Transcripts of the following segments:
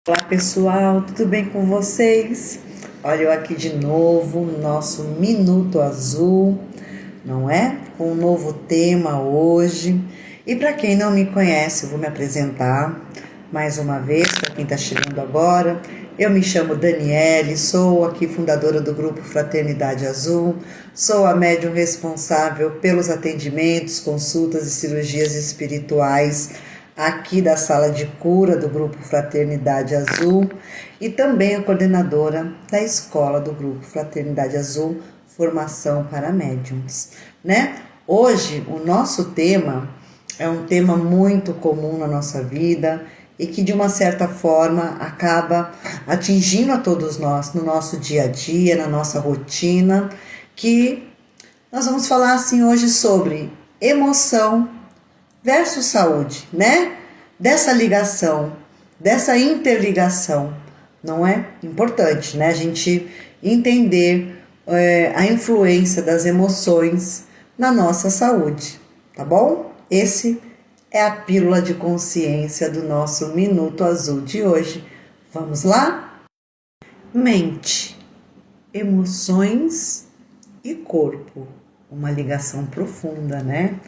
Olá pessoal, tudo bem com vocês? Olha eu aqui de novo no nosso Minuto Azul, não é? Com um novo tema hoje. E para quem não me conhece, eu vou me apresentar mais uma vez, para quem está chegando agora. Eu me chamo Daniele, sou aqui fundadora do grupo Fraternidade Azul, sou a médium responsável pelos atendimentos, consultas e cirurgias espirituais aqui da sala de cura do grupo Fraternidade Azul e também a coordenadora da escola do grupo Fraternidade Azul, formação para médiums, né? Hoje o nosso tema é um tema muito comum na nossa vida e que de uma certa forma acaba atingindo a todos nós no nosso dia a dia, na nossa rotina, que nós vamos falar assim hoje sobre emoção versus saúde, né? Dessa ligação, dessa interligação, não é? Importante, né? A gente entender a influência das emoções na nossa saúde, tá bom? Esse é a pílula de consciência do nosso Minuto Azul de hoje. Vamos lá? Mente, emoções e corpo. Uma ligação profunda, né?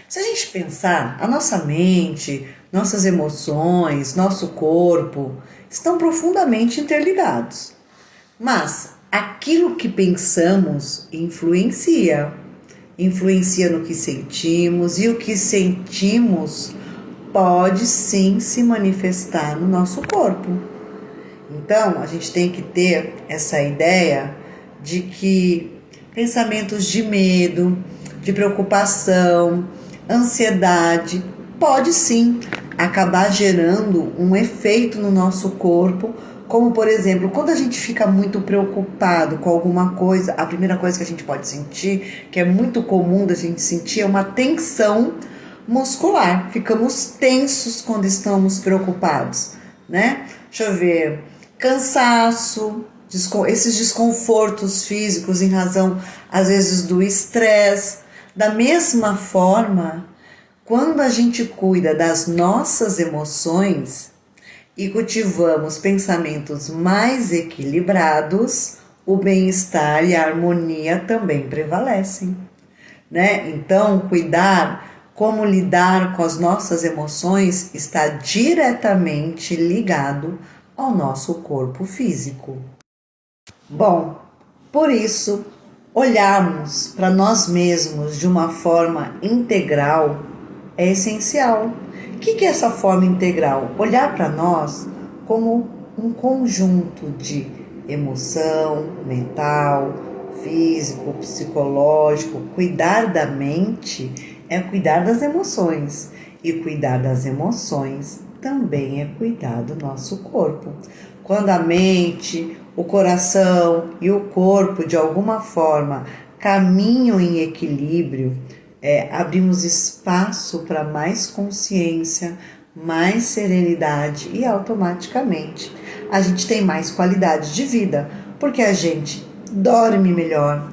Se a gente pensar, a nossa mente, nossas emoções, nosso corpo estão profundamente interligados. Mas aquilo que pensamos influencia no que sentimos e o que sentimos pode sim se manifestar no nosso corpo. Então, a gente tem que ter essa ideia de que pensamentos de medo, de preocupação, ansiedade, pode sim acabar gerando um efeito no nosso corpo, como por exemplo, quando a gente fica muito preocupado com alguma coisa, a primeira coisa que a gente pode sentir, que é muito comum da gente sentir, é uma tensão muscular. Ficamos tensos quando estamos preocupados, né? Deixa eu ver, cansaço, esses desconfortos físicos em razão, às vezes, do estresse. Da mesma forma, quando a gente cuida das nossas emoções e cultivamos pensamentos mais equilibrados, o bem-estar e a harmonia também prevalecem, né? Então, como lidar com as nossas emoções está diretamente ligado ao nosso corpo físico. Bom, por isso, olharmos para nós mesmos de uma forma integral é essencial. O que é essa forma integral? Olhar para nós como um conjunto de emoção, mental, físico, psicológico. Cuidar da mente é cuidar das emoções, e cuidar das emoções também é cuidar do nosso corpo. Quando a mente, o coração e o corpo de alguma forma caminham em equilíbrio, abrimos espaço para mais consciência, mais serenidade e automaticamente a gente tem mais qualidade de vida, porque a gente dorme melhor,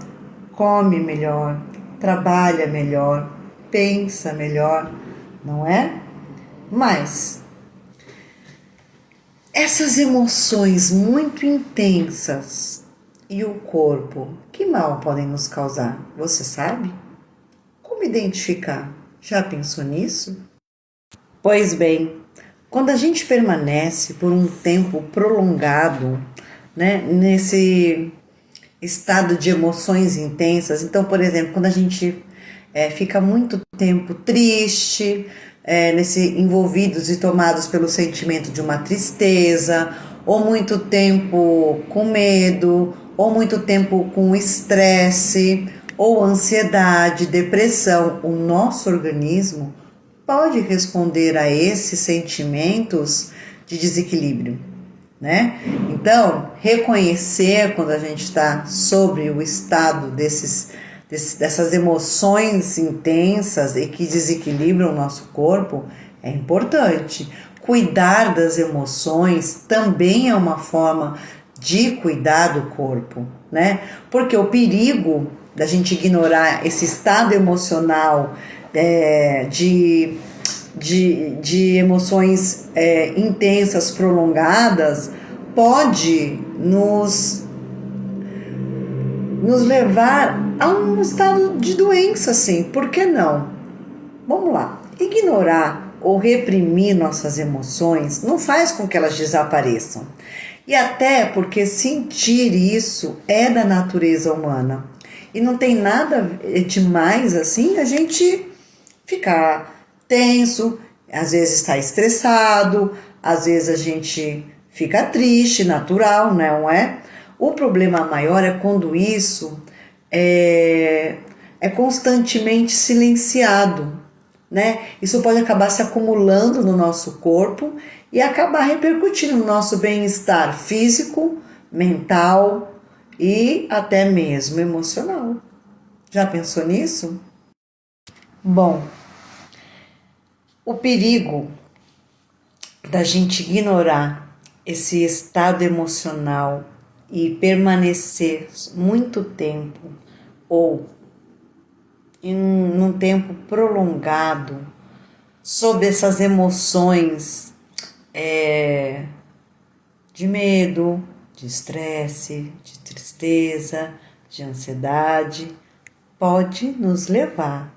come melhor, trabalha melhor, pensa melhor, não é? Mas essas emoções muito intensas e o corpo, que mal podem nos causar? Você sabe? Como identificar? Já pensou nisso? Pois bem, quando a gente permanece por um tempo prolongado, né, nesse estado de emoções intensas, então, por exemplo, quando a gente fica muito tempo triste, envolvidos e tomados pelo sentimento de uma tristeza, ou muito tempo com medo, ou muito tempo com estresse, ou ansiedade, depressão, o nosso organismo pode responder a esses sentimentos de desequilíbrio, né? Então, reconhecer quando a gente está sobre o estado dessas emoções intensas e que desequilibram o nosso corpo é importante. Cuidar das emoções também é uma forma de cuidar do corpo, né? Porque o perigo da gente ignorar esse estado emocional de de emoções intensas, prolongadas, pode nos levar a um estado de doença, assim. Por que não? Vamos lá. Ignorar ou reprimir nossas emoções não faz com que elas desapareçam. E até porque sentir isso é da natureza humana. E não tem nada demais assim a gente ficar tenso, às vezes está estressado, às vezes a gente fica triste, natural, não é? O problema maior é quando isso é constantemente silenciado, né? Isso pode acabar se acumulando no nosso corpo e acabar repercutindo no nosso bem-estar físico, mental e até mesmo emocional. Já pensou nisso? Bom, o perigo da gente ignorar esse estado emocional e permanecer muito tempo ou num tempo prolongado sob essas emoções de medo, de estresse, de tristeza, de ansiedade, pode nos levar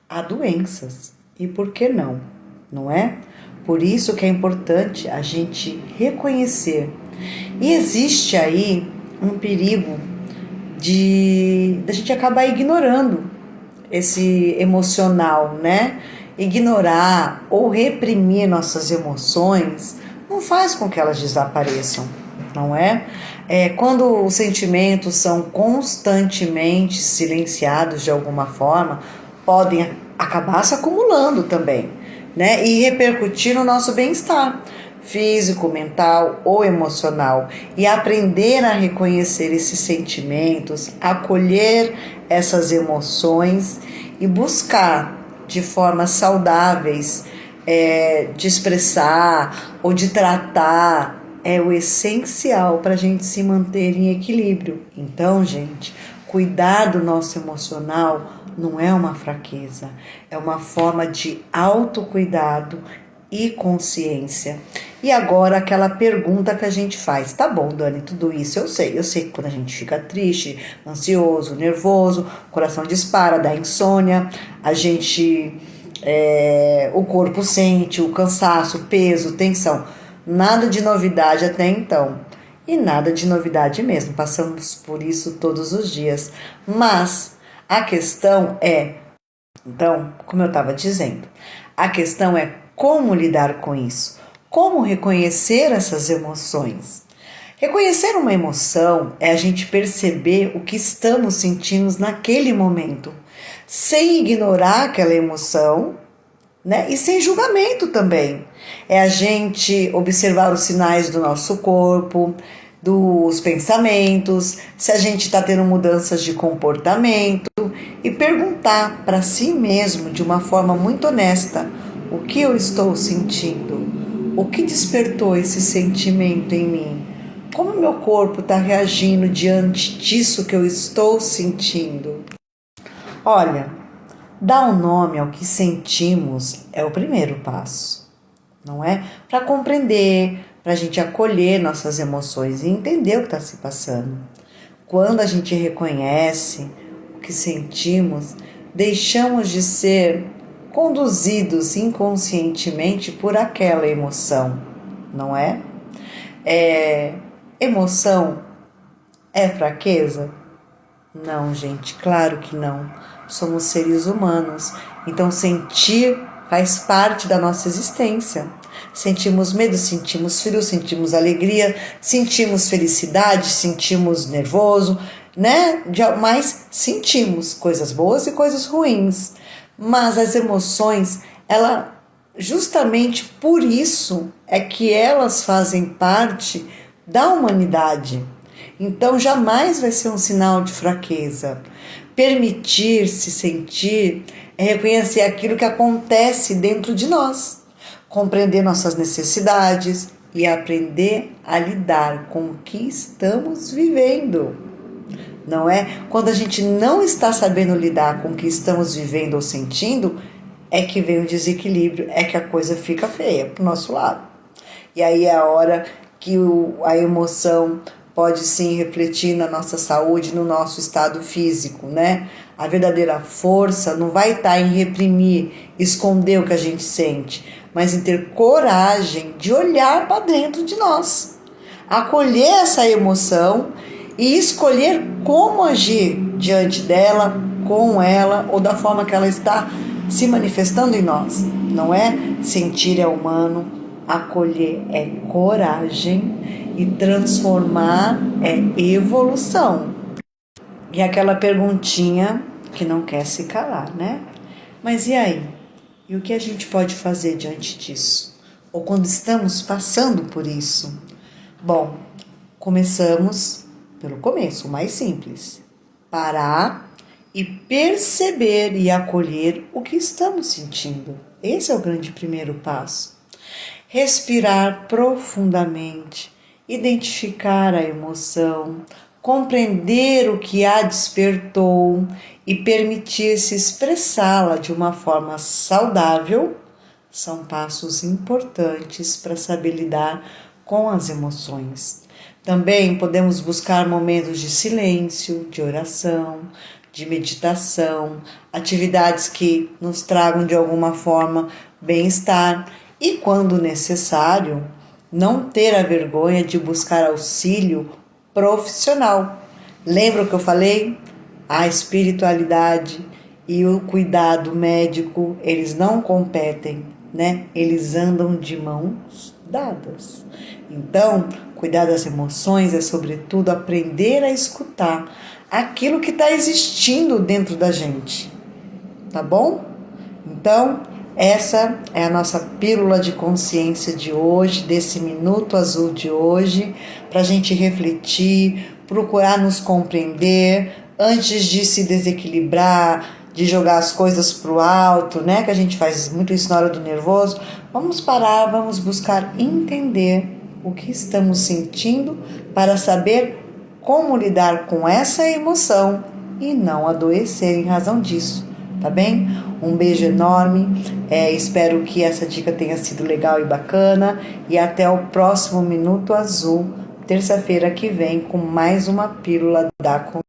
a doenças. E por que não? Não é? Por isso que é importante a gente reconhecer. E existe aí um perigo da gente acabar ignorando esse emocional, né? Ignorar ou reprimir nossas emoções não faz com que elas desapareçam, não é? Quando os sentimentos são constantemente silenciados de alguma forma, podem acabar se acumulando também, né? E repercutir no nosso bem-estar físico, mental ou emocional. E aprender a reconhecer esses sentimentos, acolher essas emoções e buscar de formas saudáveis de expressar ou de tratar é o essencial para a gente se manter em equilíbrio. Então, gente, cuidar do nosso emocional não é uma fraqueza, é uma forma de autocuidado e consciência. E agora aquela pergunta que a gente faz: tá bom, Dani, tudo isso eu sei que quando a gente fica triste, ansioso, nervoso, o coração dispara, dá insônia, a gente o corpo sente o cansaço, peso, tensão. Nada de novidade até então. E nada de novidade mesmo, passamos por isso todos os dias. Mas a questão então, como eu estava dizendo, a questão é como lidar com isso, como reconhecer essas emoções. Reconhecer uma emoção é a gente perceber o que estamos sentindo naquele momento, sem ignorar aquela emoção, né? E sem julgamento também. É a gente observar os sinais do nosso corpo, dos pensamentos, se a gente está tendo mudanças de comportamento e perguntar para si mesmo de uma forma muito honesta: o que eu estou sentindo? O que despertou esse sentimento em mim? Como meu corpo está reagindo diante disso que eu estou sentindo? Olha, dar um nome ao que sentimos é o primeiro passo, não é? Para compreender, para a gente acolher nossas emoções e entender o que está se passando. Quando a gente reconhece o que sentimos, deixamos de ser conduzidos inconscientemente por aquela emoção, não é? Emoção é fraqueza? Não, gente, claro que não. Somos seres humanos, então sentir faz parte da nossa existência. Sentimos medo, sentimos frio, sentimos alegria, sentimos felicidade, sentimos nervoso, né? Mas sentimos coisas boas e coisas ruins. Mas as emoções, justamente por isso é que elas fazem parte da humanidade. Então jamais vai ser um sinal de fraqueza. Permitir-se sentir é reconhecer aquilo que acontece dentro de nós, compreender nossas necessidades e aprender a lidar com o que estamos vivendo. Não é? Quando a gente não está sabendo lidar com o que estamos vivendo ou sentindo, é que vem o desequilíbrio, é que a coisa fica feia pro nosso lado. E aí é a hora que a emoção pode sim refletir na nossa saúde, no nosso estado físico, né? A verdadeira força não vai estar em reprimir, esconder o que a gente sente, mas em ter coragem de olhar para dentro de nós, acolher essa emoção e escolher como agir diante dela, com ela ou da forma que ela está se manifestando em nós. Não é sentir é humano, acolher é coragem e transformar é evolução. E aquela perguntinha que não quer se calar, né? Mas e aí? E o que a gente pode fazer diante disso? Ou quando estamos passando por isso? Bom, começamos pelo começo, o mais simples. Parar e perceber e acolher o que estamos sentindo. Esse é o grande primeiro passo. Respirar profundamente, identificar a emoção, compreender o que a despertou e permitir-se expressá-la de uma forma saudável são passos importantes para saber lidar com as emoções. Também podemos buscar momentos de silêncio, de oração, de meditação, atividades que nos tragam de alguma forma bem-estar e, quando necessário, não ter a vergonha de buscar auxílio profissional. Lembra o que eu falei? A espiritualidade e o cuidado médico, eles não competem, né? Eles andam de mãos dadas. Então, cuidar das emoções é, sobretudo, aprender a escutar aquilo que está existindo dentro da gente, tá bom? Então, essa é a nossa pílula de consciência de hoje, desse Minuto Azul de hoje, para a gente refletir, procurar nos compreender antes de se desequilibrar, de jogar as coisas para o alto, né? Que a gente faz muito isso na hora do nervoso. Vamos parar, vamos buscar entender o que estamos sentindo para saber como lidar com essa emoção e não adoecer em razão disso, tá bem? Um beijo enorme, espero que essa dica tenha sido legal e bacana e até o próximo Minuto Azul, terça-feira que vem, com mais uma pílula da consciência.